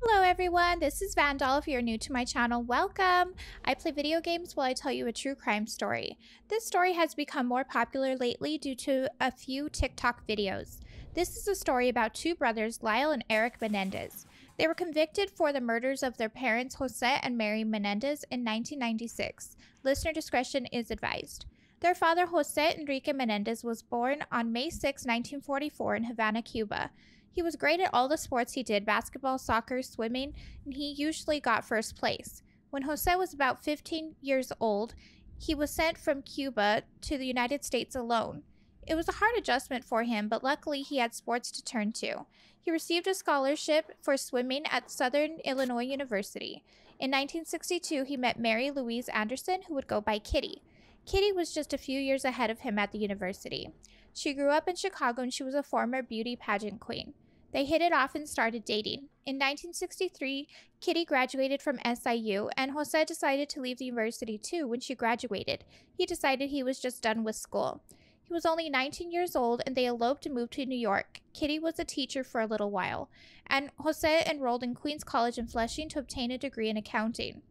Hello everyone, this is Vandal. If you're new to my channel, welcome. I play video games while I tell you a true crime story. This story has become more popular lately due to a few TikTok videos. This is a story about two brothers, Lyle and Erik Menendez. They were convicted for the murders of their parents, José and Mary Menendez, in 1996. Listener discretion is advised. Their father, José Enrique Menendez, was born on May 6, 1944 in Havana, Cuba. He was great at all the sports he did, basketball, soccer, swimming, and he usually got first place. When José was about 15 years old, he was sent from Cuba to the United States alone. It was a hard adjustment for him, but luckily he had sports to turn to. He received a scholarship for swimming at Southern Illinois University. In 1962, he met Mary Louise Anderson, who would go by Kitty. Kitty was just a few years ahead of him at the university. She grew up in Chicago and she was a former beauty pageant queen. They hit it off and started dating. In 1963, Kitty graduated from SIU, and José decided to leave the university too when she graduated. He decided he was just done with school. He was only 19 years old, and they eloped and moved to New York. Kitty was a teacher for a little while, and José enrolled in Queens College in Flushing to obtain a degree in accounting.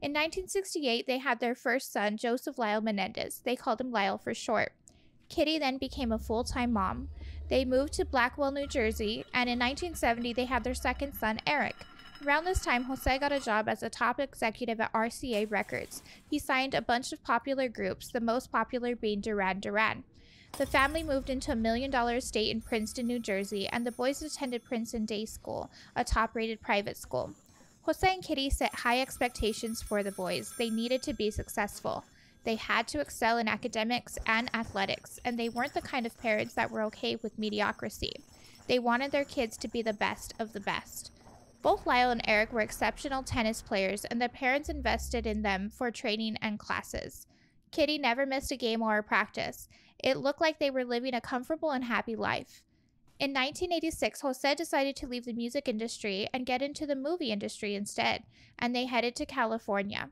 In 1968, they had their first son, Joseph Lyle Menendez. They called him Lyle for short. Kitty then became a full-time mom. They moved to Blackwell, New Jersey, and in 1970 they had their second son, Erik. Around this time, José got a job as a top executive at RCA Records. He signed a bunch of popular groups, the most popular being Duran Duran. The family moved into a $1 million estate in Princeton, New Jersey, and the boys attended Princeton Day School, a top-rated private school. José and Kitty set high expectations for the boys. They needed to be successful. They had to excel in academics and athletics, and they weren't the kind of parents that were okay with mediocrity. They wanted their kids to be the best of the best. Both Lyle and Erik were exceptional tennis players, and their parents invested in them for training and classes. Kitty never missed a game or a practice. It looked like they were living a comfortable and happy life. In 1986, José decided to leave the music industry and get into the movie industry instead, and they headed to California.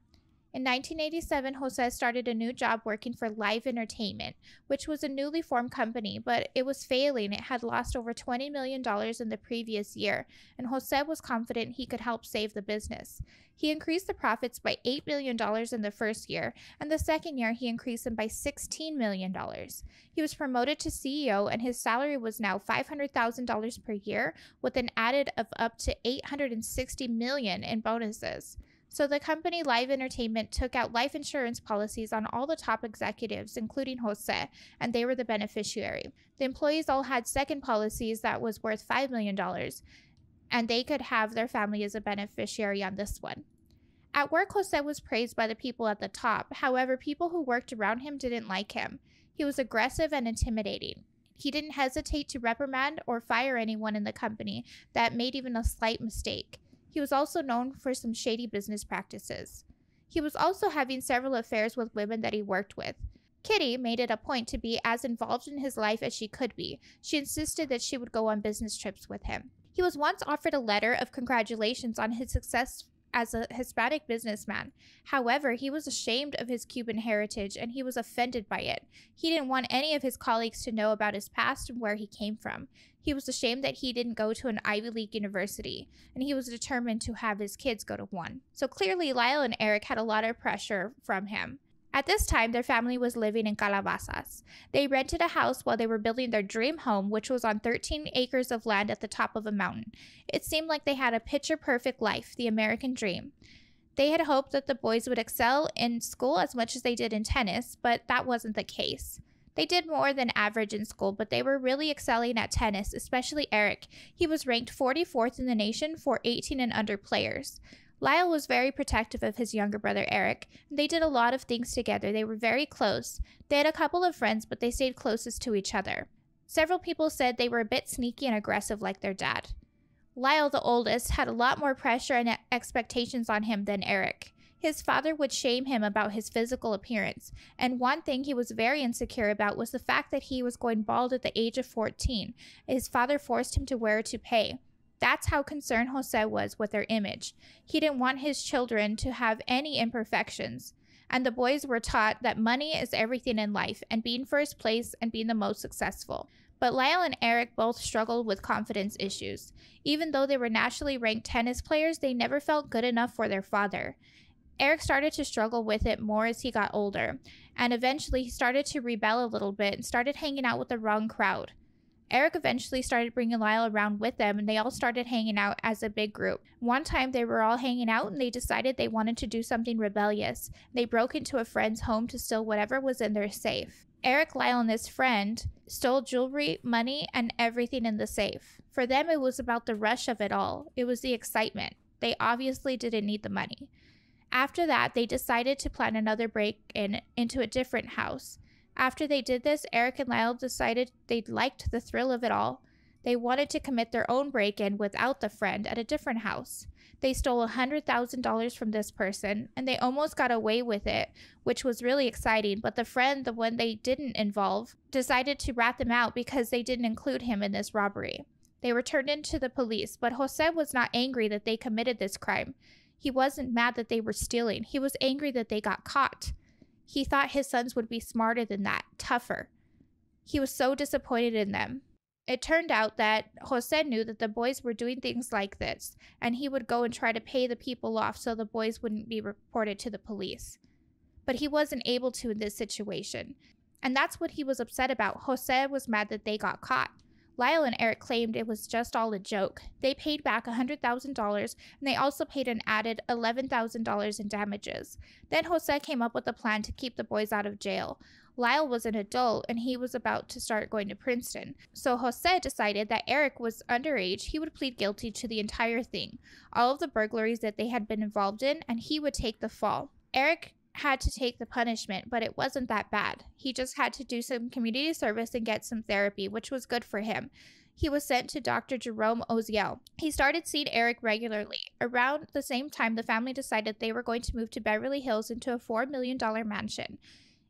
In 1987, José started a new job working for Live Entertainment, which was a newly formed company, but it was failing. It had lost over $20 million in the previous year, and José was confident he could help save the business. He increased the profits by $8 million in the first year, and the second year he increased them by $16 million. He was promoted to CEO, and his salary was now $500,000 per year, with an added of up to $860 million in bonuses. So the company Live Entertainment took out life insurance policies on all the top executives, including José, and they were the beneficiary. The employees all had second policies that was worth $5 million, and they could have their family as a beneficiary on this one. At work, José was praised by the people at the top. However, people who worked around him didn't like him. He was aggressive and intimidating. He didn't hesitate to reprimand or fire anyone in the company that made even a slight mistake. He was also known for some shady business practices. He was also having several affairs with women that he worked with. Kitty made it a point to be as involved in his life as she could be. She insisted that she would go on business trips with him. He was once offered a letter of congratulations on his success as a Hispanic businessman. However, he was ashamed of his Cuban heritage and he was offended by it. He didn't want any of his colleagues to know about his past and where he came from. He was ashamed that he didn't go to an Ivy League university, and he was determined to have his kids go to one. So clearly, Lyle and Erik had a lot of pressure from him. At this time, their family was living in Calabasas. They rented a house while they were building their dream home, which was on 13 acres of land at the top of a mountain. It seemed like they had a picture-perfect life, the American dream. They had hoped that the boys would excel in school as much as they did in tennis, but that wasn't the case. They did more than average in school, but they were really excelling at tennis, especially Erik. He was ranked 44th in the nation for 18 and under players. Lyle was very protective of his younger brother Erik. They did a lot of things together. They were very close. They had a couple of friends, but they stayed closest to each other. Several people said they were a bit sneaky and aggressive like their dad. Lyle, the oldest, had a lot more pressure and expectations on him than Erik. His father would shame him about his physical appearance, and one thing he was very insecure about was the fact that he was going bald at the age of 14. His father forced him to wear a toupee. That's how concerned José was with their image. He didn't want his children to have any imperfections. And the boys were taught that money is everything in life, and being first place and being the most successful. But Lyle and Erik both struggled with confidence issues. Even though they were nationally ranked tennis players, they never felt good enough for their father. Erik started to struggle with it more as he got older, and eventually he started to rebel a little bit and started hanging out with the wrong crowd. Erik eventually started bringing Lyle around with them, and they all started hanging out as a big group. One time they were all hanging out and they decided they wanted to do something rebellious. They broke into a friend's home to steal whatever was in their safe. Erik, Lyle, and his friend stole jewelry, money, and everything in the safe. For them, it was about the rush of it all. It was the excitement. They obviously didn't need the money. After that, they decided to plan another break-in into a different house. After they did this, Erik and Lyle decided they liked the thrill of it all. They wanted to commit their own break-in without the friend at a different house. They stole $100,000 from this person, and they almost got away with it, which was really exciting, but the friend, the one they didn't involve, decided to rat them out because they didn't include him in this robbery. They were turned into the police, but José was not angry that they committed this crime. He wasn't mad that they were stealing. He was angry that they got caught. He thought his sons would be smarter than that, tougher. He was so disappointed in them. It turned out that José knew that the boys were doing things like this, and he would go and try to pay the people off so the boys wouldn't be reported to the police. But he wasn't able to in this situation. And that's what he was upset about. José was mad that they got caught. Lyle and Erik claimed it was just all a joke. They paid back $100,000, and they also paid an added $11,000 in damages. Then José came up with a plan to keep the boys out of jail. Lyle was an adult, and he was about to start going to Princeton. So José decided that Erik was underage. He would plead guilty to the entire thing, all of the burglaries that they had been involved in, and he would take the fall. Erik had to take the punishment, but it wasn't that bad. He just had to do some community service and get some therapy, which was good for him. He was sent to Dr. Jerome Oziel. He started seeing Erik regularly. Around the same time, the family decided they were going to move to Beverly Hills into a $4 million mansion.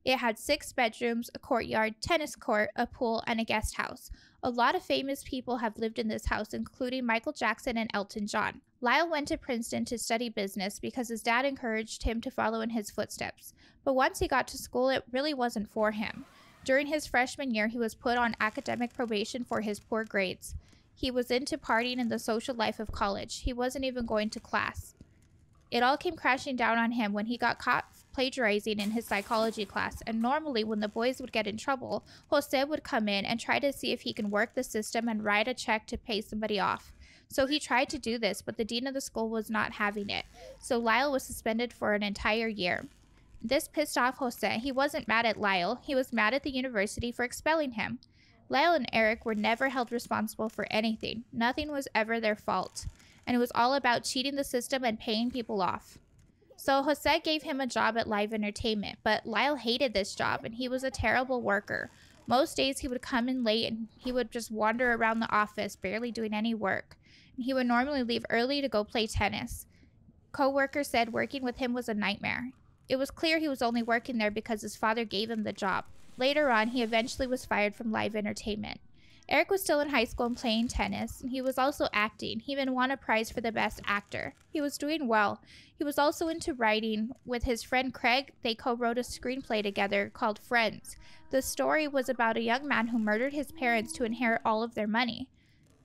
It had 6 bedrooms, a courtyard, tennis court, a pool, and a guest house. A lot of famous people have lived in this house, including Michael Jackson and Elton John. Lyle went to Princeton to study business because his dad encouraged him to follow in his footsteps. But once he got to school, it really wasn't for him. During his freshman year, he was put on academic probation for his poor grades. He was into partying and the social life of college. He wasn't even going to class. It all came crashing down on him when he got caught plagiarizing in his psychology class, and normally when the boys would get in trouble, José would come in and try to see if he can work the system and write a check to pay somebody off. So he tried to do this, but the dean of the school was not having it, so Lyle was suspended for an entire year. This pissed off José. He wasn't mad at Lyle, he was mad at the university for expelling him. Lyle and Erik were never held responsible for anything. Nothing was ever their fault, and it was all about cheating the system and paying people off. So José gave him a job at Live Entertainment, but Lyle hated this job and he was a terrible worker. Most days he would come in late and he would just wander around the office, barely doing any work. And he would normally leave early to go play tennis. Co-workers said working with him was a nightmare. It was clear he was only working there because his father gave him the job. Later on, he eventually was fired from Live Entertainment. Erik was still in high school and playing tennis, and he was also acting. He even won a prize for the best actor. He was doing well. He was also into writing. With his friend Craig, they co-wrote a screenplay together called Friends. The story was about a young man who murdered his parents to inherit all of their money.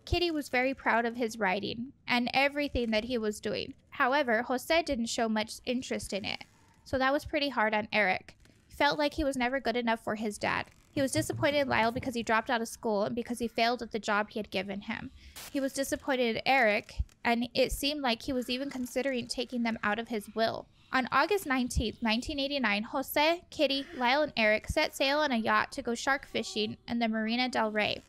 Kitty was very proud of his writing and everything that he was doing. However, José didn't show much interest in it, so that was pretty hard on Erik. He felt like he was never good enough for his dad. He was disappointed in Lyle because he dropped out of school and because he failed at the job he had given him. He was disappointed in Erik, and it seemed like he was even considering taking them out of his will. On August 19, 1989, José, Kitty, Lyle, and Erik set sail on a yacht to go shark fishing in the Marina del Rey.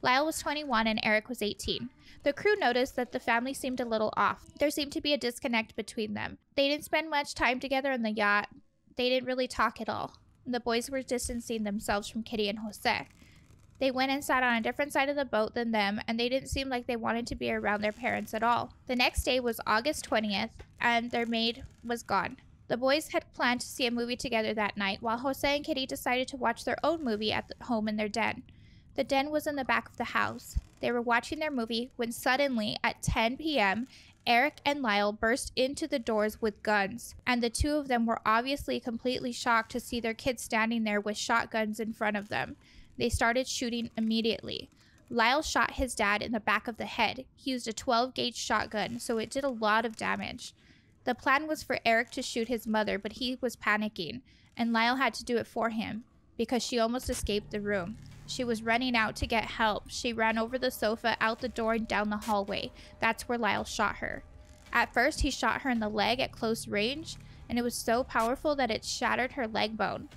Lyle was 21 and Erik was 18. The crew noticed that the family seemed a little off. There seemed to be a disconnect between them. They didn't spend much time together on the yacht. They didn't really talk at all. The boys were distancing themselves from Kitty and José. They went and sat on a different side of the boat than them, and they didn't seem like they wanted to be around their parents at all. The next day was August 20th, and their maid was gone. The boys had planned to see a movie together that night, while José and Kitty decided to watch their own movie at home in their den. The den was in the back of the house. They were watching their movie when suddenly, at 10 p.m., Erik and Lyle burst into the doors with guns, and the two of them were obviously completely shocked to see their kids standing there with shotguns in front of them. They started shooting immediately. Lyle shot his dad in the back of the head. He used a 12-gauge shotgun, so it did a lot of damage. The plan was for Erik to shoot his mother, but he was panicking, and Lyle had to do it for him because she almost escaped the room. She was running out to get help. She ran over the sofa, out the door, and down the hallway. That's where Lyle shot her. At first, he shot her in the leg at close range, and it was so powerful that it shattered her leg bone.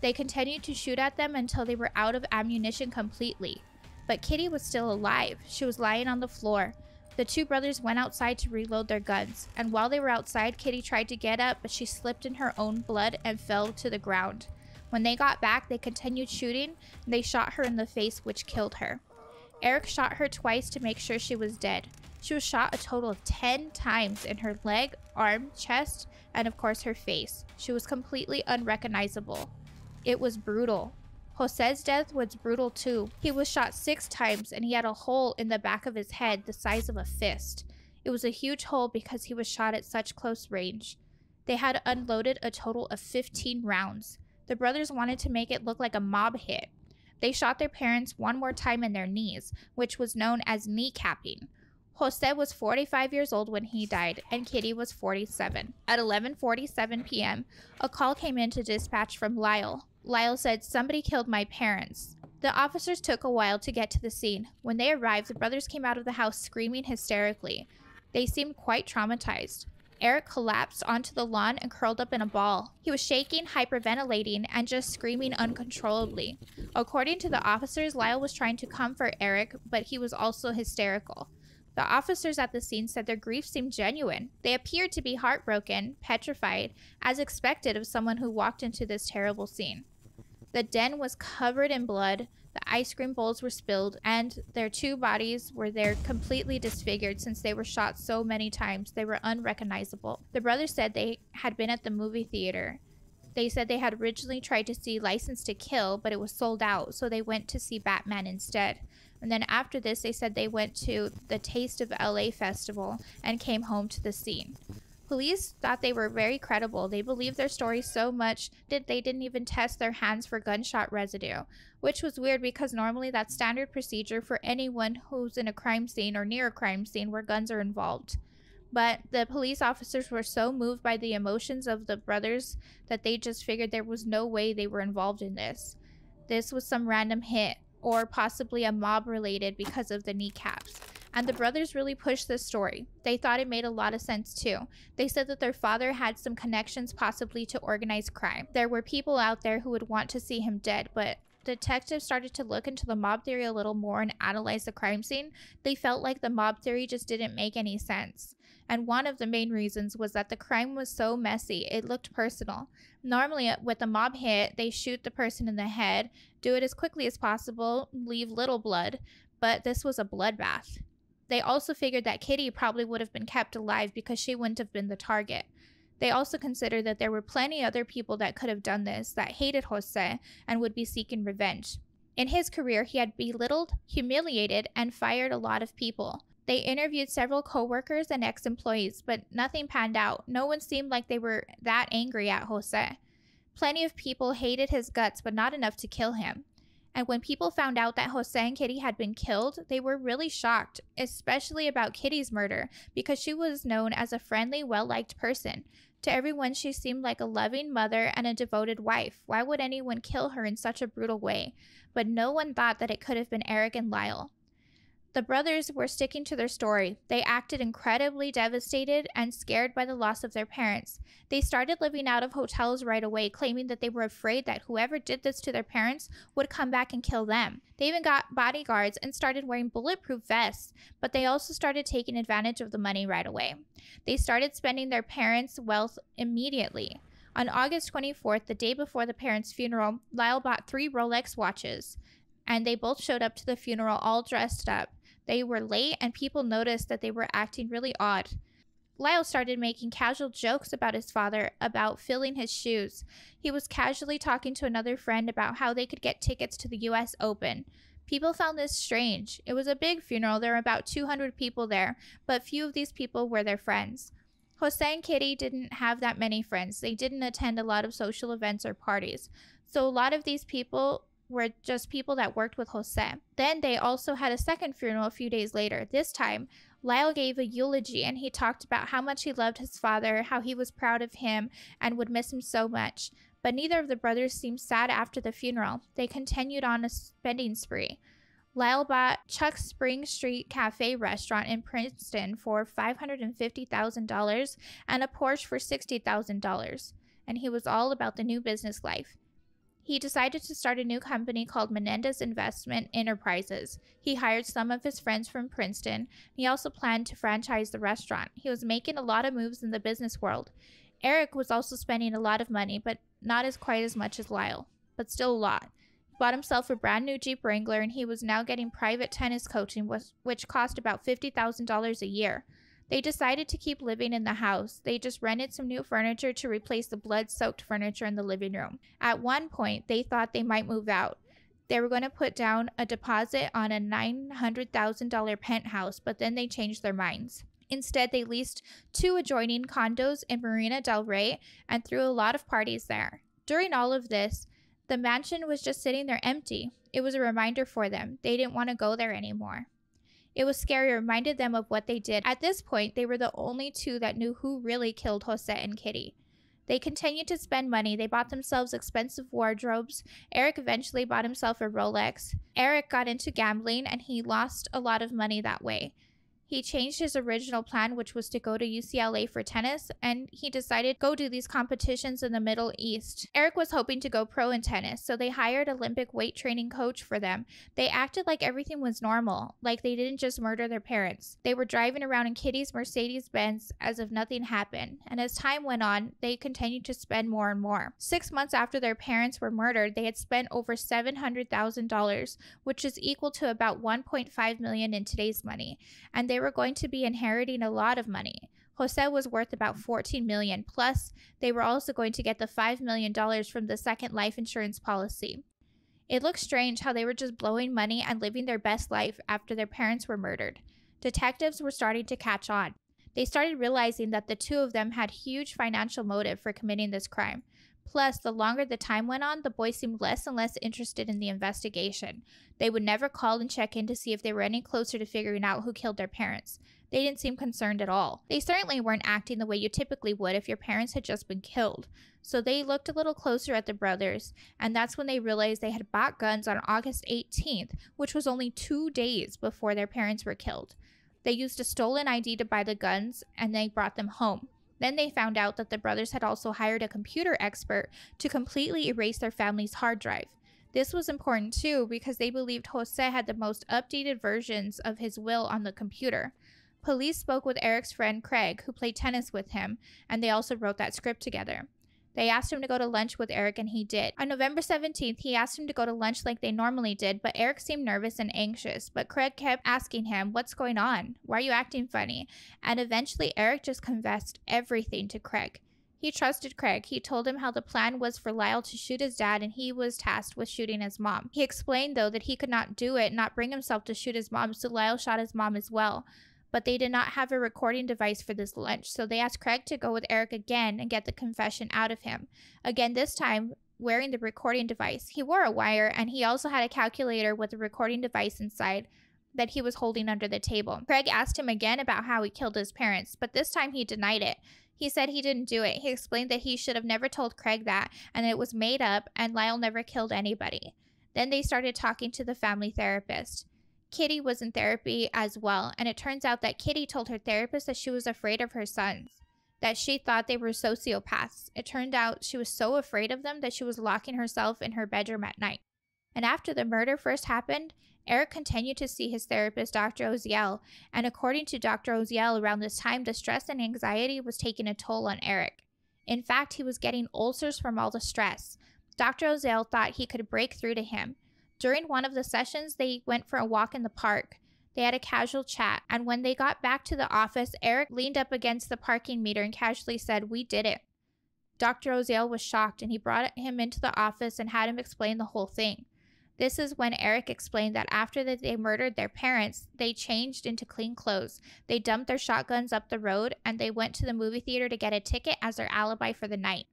They continued to shoot at them until they were out of ammunition completely. But Kitty was still alive. She was lying on the floor. The two brothers went outside to reload their guns, and while they were outside, Kitty tried to get up, but she slipped in her own blood and fell to the ground. When they got back, they continued shooting, and they shot her in the face, which killed her. Erik shot her twice to make sure she was dead. She was shot a total of 10 times in her leg, arm, chest, and of course her face. She was completely unrecognizable. It was brutal. José's death was brutal too. He was shot 6 times and he had a hole in the back of his head the size of a fist. It was a huge hole because he was shot at such close range. They had unloaded a total of 15 rounds. The brothers wanted to make it look like a mob hit. They shot their parents one more time in their knees, which was known as kneecapping. José was 45 years old when he died, and Kitty was 47. At 11:47 p.m., a call came in to dispatch from Lyle. Lyle said, "Somebody killed my parents." The officers took a while to get to the scene. When they arrived, the brothers came out of the house screaming hysterically. They seemed quite traumatized. Erik collapsed onto the lawn and curled up in a ball. He was shaking, hyperventilating, and just screaming uncontrollably. According to the officers, Lyle was trying to comfort Erik, but he was also hysterical. The officers at the scene said their grief seemed genuine. They appeared to be heartbroken, petrified, as expected of someone who walked into this terrible scene. The den was covered in blood, the ice cream bowls were spilled, and their two bodies were there completely disfigured since they were shot so many times they were unrecognizable. The brothers said they had been at the movie theater. They said they had originally tried to see License to Kill, but it was sold out, so they went to see Batman instead. And then after this, they said they went to the Taste of LA festival and came home to the scene. Police thought they were very credible. They believed their story so much that they didn't even test their hands for gunshot residue, which was weird because normally that's standard procedure for anyone who's in a crime scene or near a crime scene where guns are involved. But the police officers were so moved by the emotions of the brothers that they just figured there was no way they were involved in this. This was some random hit, or possibly a mob related because of the kneecaps. And the brothers really pushed this story. They thought it made a lot of sense too. They said that their father had some connections possibly to organized crime. There were people out there who would want to see him dead, but detectives started to look into the mob theory a little more and analyze the crime scene. They felt like the mob theory just didn't make any sense. And one of the main reasons was that the crime was so messy, it looked personal. Normally, with a mob hit, they shoot the person in the head, do it as quickly as possible, leave little blood, but this was a bloodbath. They also figured that Kitty probably would have been kept alive because she wouldn't have been the target. They also considered that there were plenty other people that could have done this, that hated José and would be seeking revenge. In his career, he had belittled, humiliated, and fired a lot of people. They interviewed several co-workers and ex-employees, but nothing panned out. No one seemed like they were that angry at José. Plenty of people hated his guts, but not enough to kill him. And when people found out that José and Kitty had been killed, they were really shocked, especially about Kitty's murder, because she was known as a friendly, well-liked person. To everyone, she seemed like a loving mother and a devoted wife. Why would anyone kill her in such a brutal way? But no one thought that it could have been Erik and Lyle. The brothers were sticking to their story. They acted incredibly devastated and scared by the loss of their parents. They started living out of hotels right away, claiming that they were afraid that whoever did this to their parents would come back and kill them. They even got bodyguards and started wearing bulletproof vests, but they also started taking advantage of the money right away. They started spending their parents' wealth immediately. On August 24th, the day before the parents' funeral, Lyle bought 3 Rolex watches, and they both showed up to the funeral all dressed up. They were late, and people noticed that they were acting really odd. Lyle started making casual jokes about his father, about filling his shoes. He was casually talking to another friend about how they could get tickets to the US Open. People found this strange. It was a big funeral. There were about 200 people there, but few of these people were their friends. José and Kitty didn't have that many friends. They didn't attend a lot of social events or parties. So a lot of these people were just people that worked with José. Then they also had a second funeral a few days later. This time, Lyle gave a eulogy and he talked about how much he loved his father, how he was proud of him and would miss him so much. But neither of the brothers seemed sad after the funeral. They continued on a spending spree. Lyle bought Chuck's Spring Street Cafe restaurant in Princeton for $550,000 and a Porsche for $60,000. And he was all about the new business life. He decided to start a new company called Menendez Investment Enterprises. He hired some of his friends from Princeton. He also planned to franchise the restaurant. He was making a lot of moves in the business world. Erik was also spending a lot of money, but not quite as much as Lyle, but still a lot. He bought himself a brand new Jeep Wrangler, and he was now getting private tennis coaching, which cost about $50,000 a year. They decided to keep living in the house. They just rented some new furniture to replace the blood-soaked furniture in the living room. At one point, they thought they might move out. They were going to put down a deposit on a $900,000 penthouse, but then they changed their minds. Instead, they leased 2 adjoining condos in Marina del Rey and threw a lot of parties there. During all of this, the mansion was just sitting there empty. It was a reminder for them. They didn't want to go there anymore. It was scary. It reminded them of what they did. At this point, they were the only 2 that knew who really killed José and Kitty. They continued to spend money. They bought themselves expensive wardrobes. Erik eventually bought himself a Rolex. Erik got into gambling and he lost a lot of money that way. He changed his original plan, which was to go to UCLA for tennis, and he decided to go do these competitions in the Middle East. Erik was hoping to go pro in tennis, so they hired an Olympic weight training coach for them. They acted like everything was normal, like they didn't just murder their parents. They were driving around in Kitty's Mercedes-Benz as if nothing happened, and as time went on, they continued to spend more and more. 6 months after their parents were murdered, they had spent over $700,000, which is equal to about $1.5 million in today's money, and they were going to be inheriting a lot of money. José was worth about $14 million, plus they were also going to get the $5 million from the second life insurance policy. It looked strange how they were just blowing money and living their best life after their parents were murdered. Detectives were starting to catch on. They started realizing that the 2 of them had huge financial motive for committing this crime. Plus, the longer the time went on, the boys seemed less and less interested in the investigation. They would never call and check in to see if they were any closer to figuring out who killed their parents. They didn't seem concerned at all. They certainly weren't acting the way you typically would if your parents had just been killed. So they looked a little closer at the brothers, and that's when they realized they had bought guns on August 18th, which was only 2 days before their parents were killed. They used a stolen ID to buy the guns, and they brought them home. Then they found out that the brothers had also hired a computer expert to completely erase their family's hard drive. This was important too because they believed José had the most updated versions of his will on the computer. Police spoke with Erik's friend Craig, who played tennis with him, and they also wrote that script together. They asked him to go to lunch with Erik, and he did. On November 17th, he asked him to go to lunch like they normally did, but Erik seemed nervous and anxious. But Craig kept asking him, "What's going on? Why are you acting funny?" And eventually, Erik just confessed everything to Craig. He trusted Craig. He told him how the plan was for Lyle to shoot his dad, and he was tasked with shooting his mom. He explained, though, that he could not do it, not bring himself to shoot his mom, so Lyle shot his mom as well. But they did not have a recording device for this lunch, so they asked Craig to go with Erik again and get the confession out of him. Again, this time wearing the recording device. He wore a wire, and he also had a calculator with a recording device inside that he was holding under the table. Craig asked him again about how he killed his parents, but this time he denied it. He said he didn't do it. He explained that he should have never told Craig that, and that it was made up, and Lyle never killed anybody. Then they started talking to the family therapist. Kitty was in therapy as well, and it turns out that Kitty told her therapist that she was afraid of her sons, that she thought they were sociopaths. It turned out she was so afraid of them that she was locking herself in her bedroom at night. And after the murder first happened, Erik continued to see his therapist, Dr. Oziel, and according to Dr. Oziel, around this time, the stress and anxiety was taking a toll on Erik. In fact, he was getting ulcers from all the stress. Dr. Oziel thought he could break through to him. During one of the sessions, they went for a walk in the park. They had a casual chat, and when they got back to the office, Erik leaned up against the parking meter and casually said, "We did it." Dr. Oziel was shocked, and he brought him into the office and had him explain the whole thing. This is when Erik explained that after they murdered their parents, they changed into clean clothes. They dumped their shotguns up the road, and they went to the movie theater to get a ticket as their alibi for the night.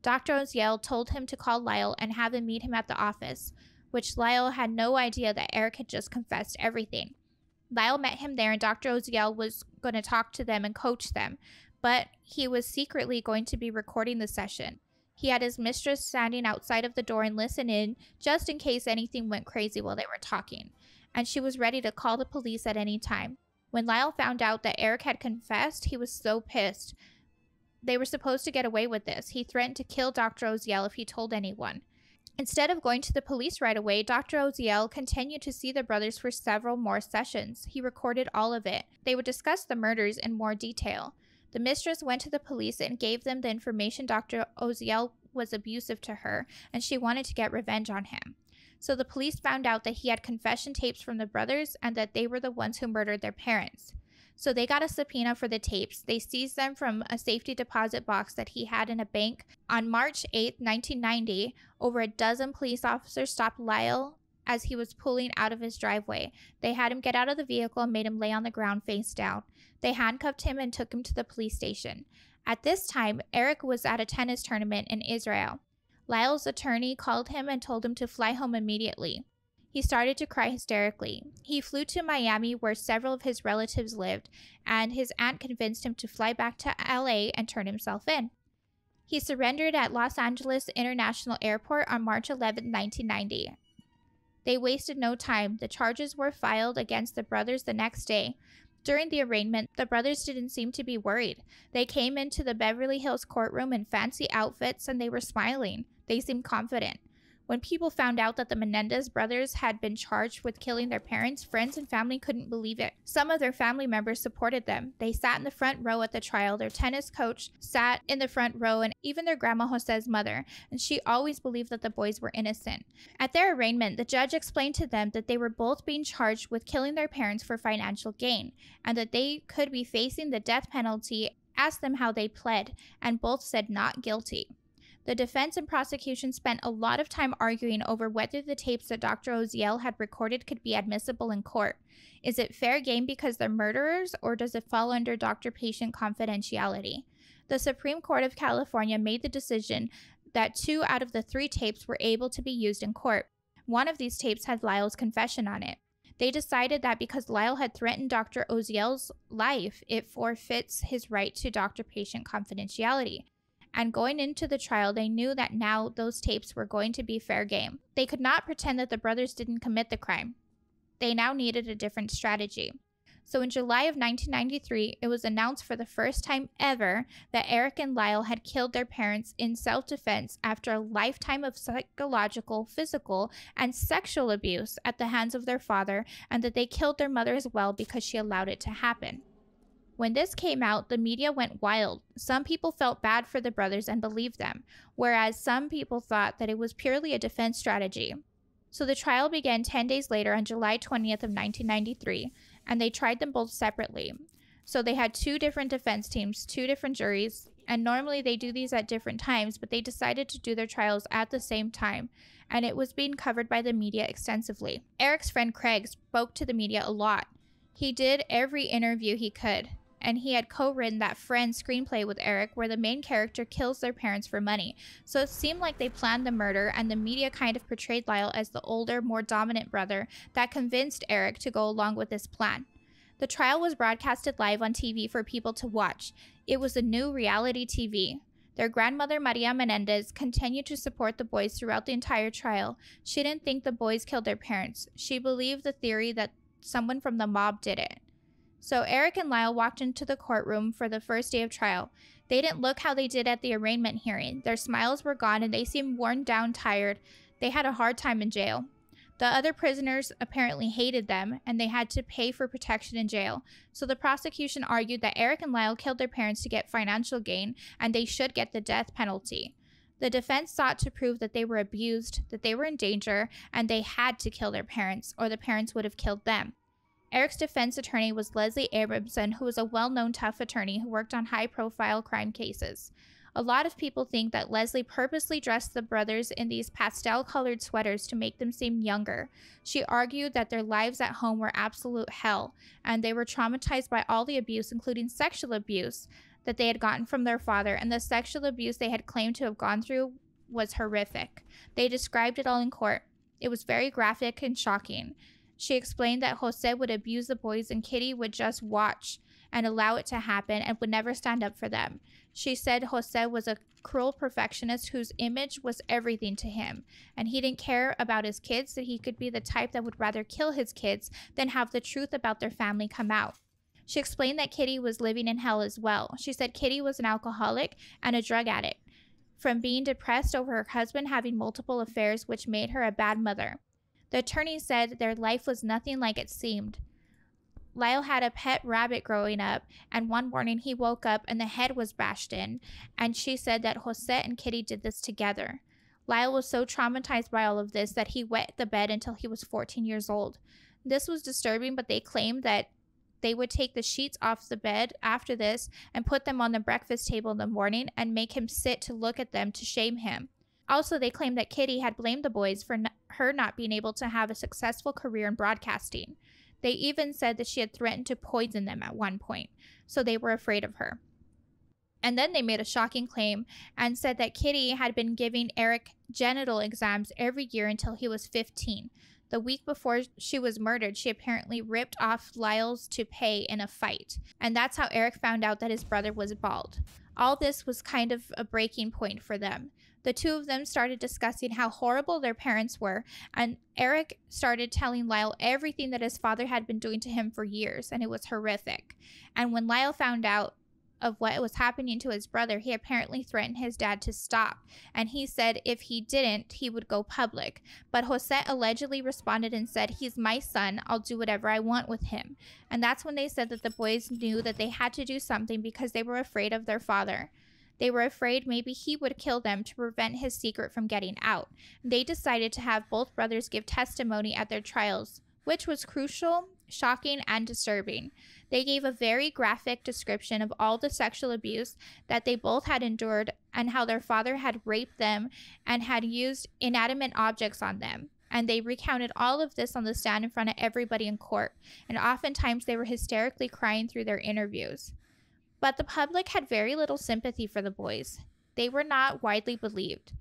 Dr. Oziel told him to call Lyle and have him meet him at the office. which Lyle had no idea that Erik had just confessed everything. Lyle met him there, and Dr. Oziel was going to talk to them and coach them, but he was secretly going to be recording the session. He had his mistress standing outside of the door and listen in just in case anything went crazy while they were talking, and she was ready to call the police at any time. When Lyle found out that Erik had confessed, he was so pissed. They were supposed to get away with this. He threatened to kill Dr. Oziel if he told anyone. Instead of going to the police right away, Dr. Oziel continued to see the brothers for several more sessions. He recorded all of it. They would discuss the murders in more detail. The mistress went to the police and gave them the information Dr. Oziel was abusive to her, and she wanted to get revenge on him. So the police found out that he had confession tapes from the brothers and that they were the ones who murdered their parents. So they got a subpoena for the tapes. They seized them from a safety deposit box that he had in a bank. On March 8, 1990, over a dozen police officers stopped Lyle as he was pulling out of his driveway. They had him get out of the vehicle and made him lay on the ground face down. They handcuffed him and took him to the police station. At this time, Erik was at a tennis tournament in Israel. Lyle's attorney called him and told him to fly home immediately. He started to cry hysterically. He flew to Miami, where several of his relatives lived, and his aunt convinced him to fly back to LA and turn himself in. He surrendered at Los Angeles International Airport on March 11, 1990. They wasted no time. The charges were filed against the brothers the next day. During the arraignment, the brothers didn't seem to be worried. They came into the Beverly Hills courtroom in fancy outfits and they were smiling. They seemed confident. When people found out that the Menendez brothers had been charged with killing their parents, friends and family couldn't believe it. Some of their family members supported them. They sat in the front row at the trial. Their tennis coach sat in the front row, and even their grandma Jose's mother, and she always believed that the boys were innocent. At their arraignment, the judge explained to them that they were both being charged with killing their parents for financial gain, and that they could be facing the death penalty. Asked them how they pled, and both said not guilty. The defense and prosecution spent a lot of time arguing over whether the tapes that Dr. Oziel had recorded could be admissible in court. Is it fair game because they're murderers, or does it fall under doctor-patient confidentiality? The Supreme Court of California made the decision that 2 out of the 3 tapes were able to be used in court. One of these tapes had Lyle's confession on it. They decided that because Lyle had threatened Dr. Oziel's life, it forfeits his right to doctor-patient confidentiality. And going into the trial, they knew that now those tapes were going to be fair game. They could not pretend that the brothers didn't commit the crime. They now needed a different strategy. So in July of 1993, it was announced for the first time ever that Erik and Lyle had killed their parents in self-defense after a lifetime of psychological, physical, and sexual abuse at the hands of their father, and that they killed their mother as well because she allowed it to happen. When this came out, the media went wild. Some people felt bad for the brothers and believed them, whereas some people thought that it was purely a defense strategy. So the trial began 10 days later on July 20th of 1993, and they tried them both separately. So they had 2 different defense teams, 2 different juries, and normally they do these at different times, but they decided to do their trials at the same time, and it was being covered by the media extensively. Erik's friend Craig spoke to the media a lot. He did every interview he could. And he had co-written that Friend screenplay with Erik where the main character kills their parents for money. So it seemed like they planned the murder, and the media kind of portrayed Lyle as the older, more dominant brother that convinced Erik to go along with this plan. The trial was broadcasted live on TV for people to watch. It was a new reality TV. Their grandmother, Maria Menendez, continued to support the boys throughout the entire trial. She didn't think the boys killed their parents. She believed the theory that someone from the mob did it. So Erik and Lyle walked into the courtroom for the first day of trial. They didn't look how they did at the arraignment hearing. Their smiles were gone and they seemed worn down, tired. They had a hard time in jail. The other prisoners apparently hated them, and they had to pay for protection in jail. So the prosecution argued that Erik and Lyle killed their parents to get financial gain, and they should get the death penalty. The defense sought to prove that they were abused, that they were in danger, and they had to kill their parents, or the parents would have killed them. Erik's defense attorney was Leslie Abramson, who was a well-known tough attorney who worked on high-profile crime cases. A lot of people think that Leslie purposely dressed the brothers in these pastel-colored sweaters to make them seem younger. She argued that their lives at home were absolute hell, and they were traumatized by all the abuse, including sexual abuse, that they had gotten from their father, and the sexual abuse they had claimed to have gone through was horrific. They described it all in court. It was very graphic and shocking. She explained that José would abuse the boys and Kitty would just watch and allow it to happen and would never stand up for them. She said José was a cruel perfectionist whose image was everything to him, and he didn't care about his kids, that he could be the type that would rather kill his kids than have the truth about their family come out. She explained that Kitty was living in hell as well. She said Kitty was an alcoholic and a drug addict, from being depressed over her husband having multiple affairs, which made her a bad mother. The attorney said their life was nothing like it seemed. Lyle had a pet rabbit growing up, and one morning he woke up and the head was bashed in, and she said that José and Kitty did this together. Lyle was so traumatized by all of this that he wet the bed until he was 14 years old. This was disturbing, but they claimed that they would take the sheets off the bed after this and put them on the breakfast table in the morning and make him sit to look at them to shame him. Also, they claimed that Kitty had blamed the boys for her not being able to have a successful career in broadcasting. They even said that she had threatened to poison them at one point, so they were afraid of her. And then they made a shocking claim and said that Kitty had been giving Erik genital exams every year until he was 15. The week before she was murdered, she apparently ripped off Lyle's toupee in a fight. And that's how Erik found out that his brother was bald. All this was kind of a breaking point for them. The two of them started discussing how horrible their parents were, and Erik started telling Lyle everything that his father had been doing to him for years, and it was horrific. And when Lyle found out of what was happening to his brother, he apparently threatened his dad to stop, and he said if he didn't, he would go public. But José allegedly responded and said, "He's my son, I'll do whatever I want with him." And that's when they said that the boys knew that they had to do something because they were afraid of their father. They were afraid maybe he would kill them to prevent his secret from getting out. They decided to have both brothers give testimony at their trials, which was crucial, shocking, and disturbing. They gave a very graphic description of all the sexual abuse that they both had endured and how their father had raped them and had used inanimate objects on them. And they recounted all of this on the stand in front of everybody in court, and oftentimes they were hysterically crying through their interviews. But the public had very little sympathy for the boys. They were not widely believed.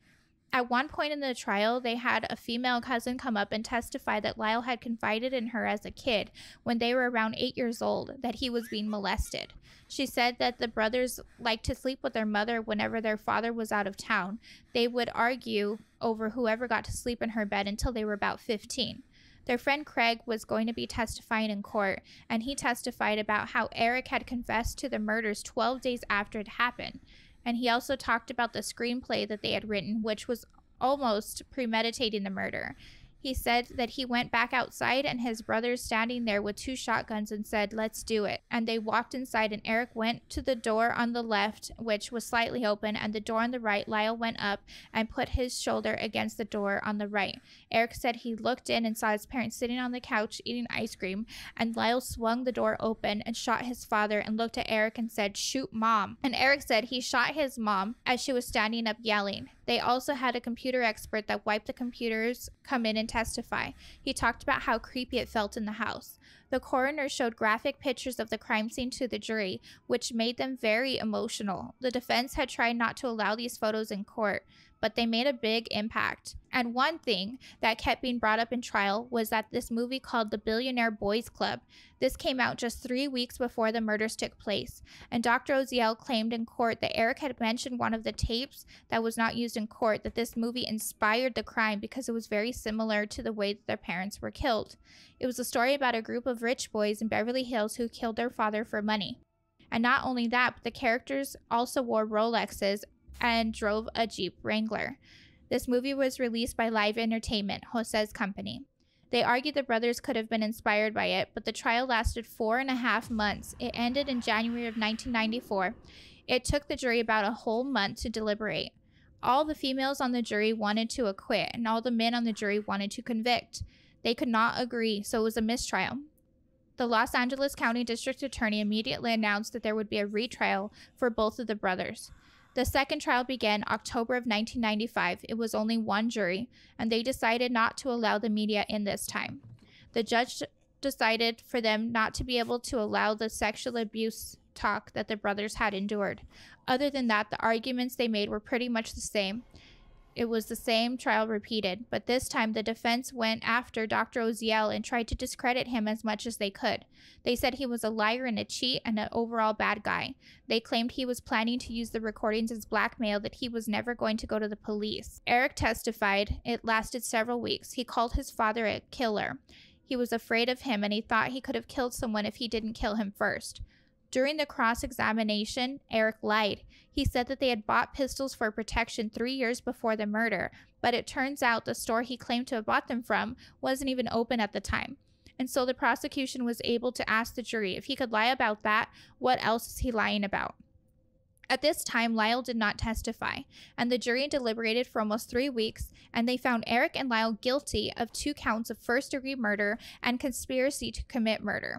At one point in the trial, they had a female cousin come up and testify that Lyle had confided in her as a kid, when they were around 8 years old, that he was being molested. She said that the brothers liked to sleep with their mother whenever their father was out of town. They would argue over whoever got to sleep in her bed until they were about 15. Their friend Craig was going to be testifying in court, and he testified about how Erik had confessed to the murders 12 days after it happened. And he also talked about the screenplay that they had written, which was almost premeditating the murder. He said that he went back outside and his brothers standing there with 2 shotguns and said, "Let's do it." And they walked inside and Erik went to the door on the left, which was slightly open, and the door on the right, Lyle went up and put his shoulder against the door on the right. Erik said he looked in and saw his parents sitting on the couch eating ice cream, and Lyle swung the door open and shot his father and looked at Erik and said, "Shoot mom." And Erik said he shot his mom as she was standing up yelling. They also had a computer expert that wiped the computers come in and testify. He talked about how creepy it felt in the house. The coroner showed graphic pictures of the crime scene to the jury, which made them very emotional. The defense had tried not to allow these photos in court, but they made a big impact. And one thing that kept being brought up in trial was that this movie called The Billionaire Boys Club. This came out just 3 weeks before the murders took place. And Dr. Oziel claimed in court that Erik had mentioned one of the tapes that was not used in court, that this movie inspired the crime because it was very similar to the way that their parents were killed. It was a story about a group of rich boys in Beverly Hills who killed their father for money. And not only that, but the characters also wore Rolexes and drove a Jeep Wrangler. This movie was released by Live Entertainment, José's company. They argued the brothers could have been inspired by it, but the trial lasted 4.5 months. It ended in January of 1994. It took the jury about a whole month to deliberate. All the females on the jury wanted to acquit, and all the men on the jury wanted to convict. They could not agree, so it was a mistrial. The Los Angeles County District Attorney immediately announced that there would be a retrial for both of the brothers. The second trial began October of 1995. It was only one jury, and they decided not to allow the media in this time. The judge decided for them not to be able to allow the sexual abuse talk that the brothers had endured. Other than that, the arguments they made were pretty much the same. It was the same trial repeated, but this time the defense went after Dr. Oziel and tried to discredit him as much as they could. They said he was a liar and a cheat and an overall bad guy. They claimed he was planning to use the recordings as blackmail, that he was never going to go to the police. Erik testified. It lasted several weeks. He called his father a killer. He was afraid of him and he thought he could have killed someone if he didn't kill him first. During the cross-examination, Erik lied. He said that they had bought pistols for protection 3 years before the murder, but it turns out the store he claimed to have bought them from wasn't even open at the time. And so the prosecution was able to ask the jury if he could lie about that, what else is he lying about? At this time, Lyle did not testify, and the jury deliberated for almost 3 weeks, and they found Erik and Lyle guilty of 2 counts of first-degree murder and conspiracy to commit murder.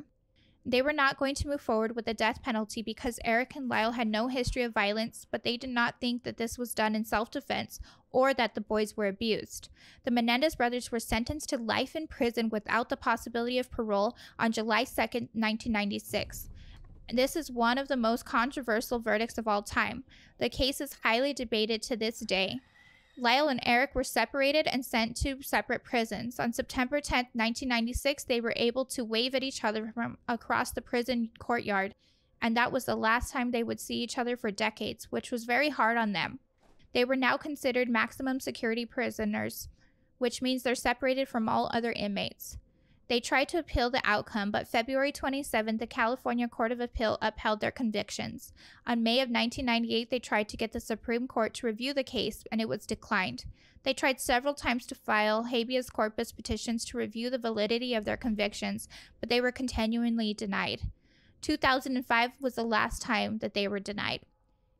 They were not going to move forward with the death penalty because Erik and Lyle had no history of violence, but they did not think that this was done in self-defense or that the boys were abused. The Menendez brothers were sentenced to life in prison without the possibility of parole on July 2nd, 1996. This is one of the most controversial verdicts of all time. The case is highly debated to this day. Lyle and Erik were separated and sent to separate prisons. On September 10, 1996, they were able to wave at each other from across the prison courtyard, and that was the last time they would see each other for decades, which was very hard on them. They were now considered maximum security prisoners, which means they're separated from all other inmates. They tried to appeal the outcome, but February 27th, the California Court of Appeal upheld their convictions. On May of 1998, they tried to get the Supreme Court to review the case, and it was declined. They tried several times to file habeas corpus petitions to review the validity of their convictions, but they were continually denied. 2005 was the last time that they were denied.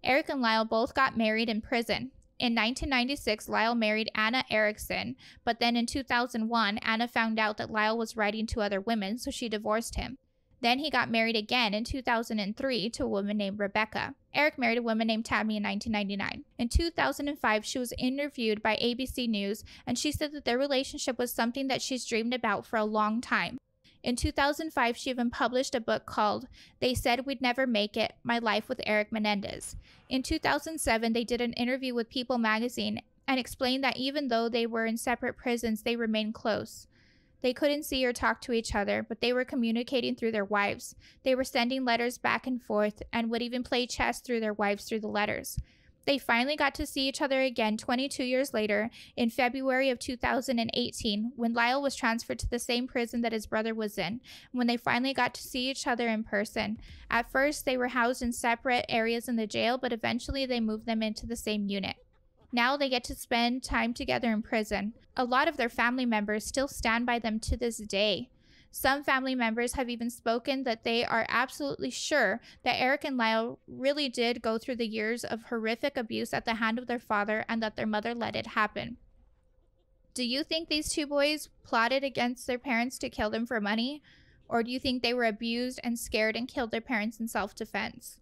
Erik and Lyle both got married in prison. In 1996, Lyle married Anna Erickson, but then in 2001, Anna found out that Lyle was writing to other women, so she divorced him. Then he got married again in 2003 to a woman named Rebecca. Erik married a woman named Tammy in 1999. In 2005, she was interviewed by ABC News, and she said that their relationship was something that she's dreamed about for a long time. In 2005, she even published a book called They Said We'd Never Make It, My Life with Erik Menendez. In 2007, they did an interview with People magazine and explained that even though they were in separate prisons, they remained close. They couldn't see or talk to each other, but they were communicating through their wives. They were sending letters back and forth and would even play chess through their wives through the letters. They finally got to see each other again 22 years later in February of 2018 when Lyle was transferred to the same prison that his brother was in, when they finally got to see each other in person. At first, they were housed in separate areas in the jail, but eventually they moved them into the same unit. Now they get to spend time together in prison. A lot of their family members still stand by them to this day. Some family members have even spoken that they are absolutely sure that Erik and Lyle really did go through the years of horrific abuse at the hand of their father and that their mother let it happen. Do you think these two boys plotted against their parents to kill them for money? Or do you think they were abused and scared and killed their parents in self-defense?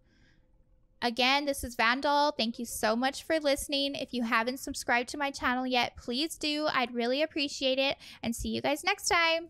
Again, this is Vandal. Thank you so much for listening. If you haven't subscribed to my channel yet, please do. I'd really appreciate it. And see you guys next time.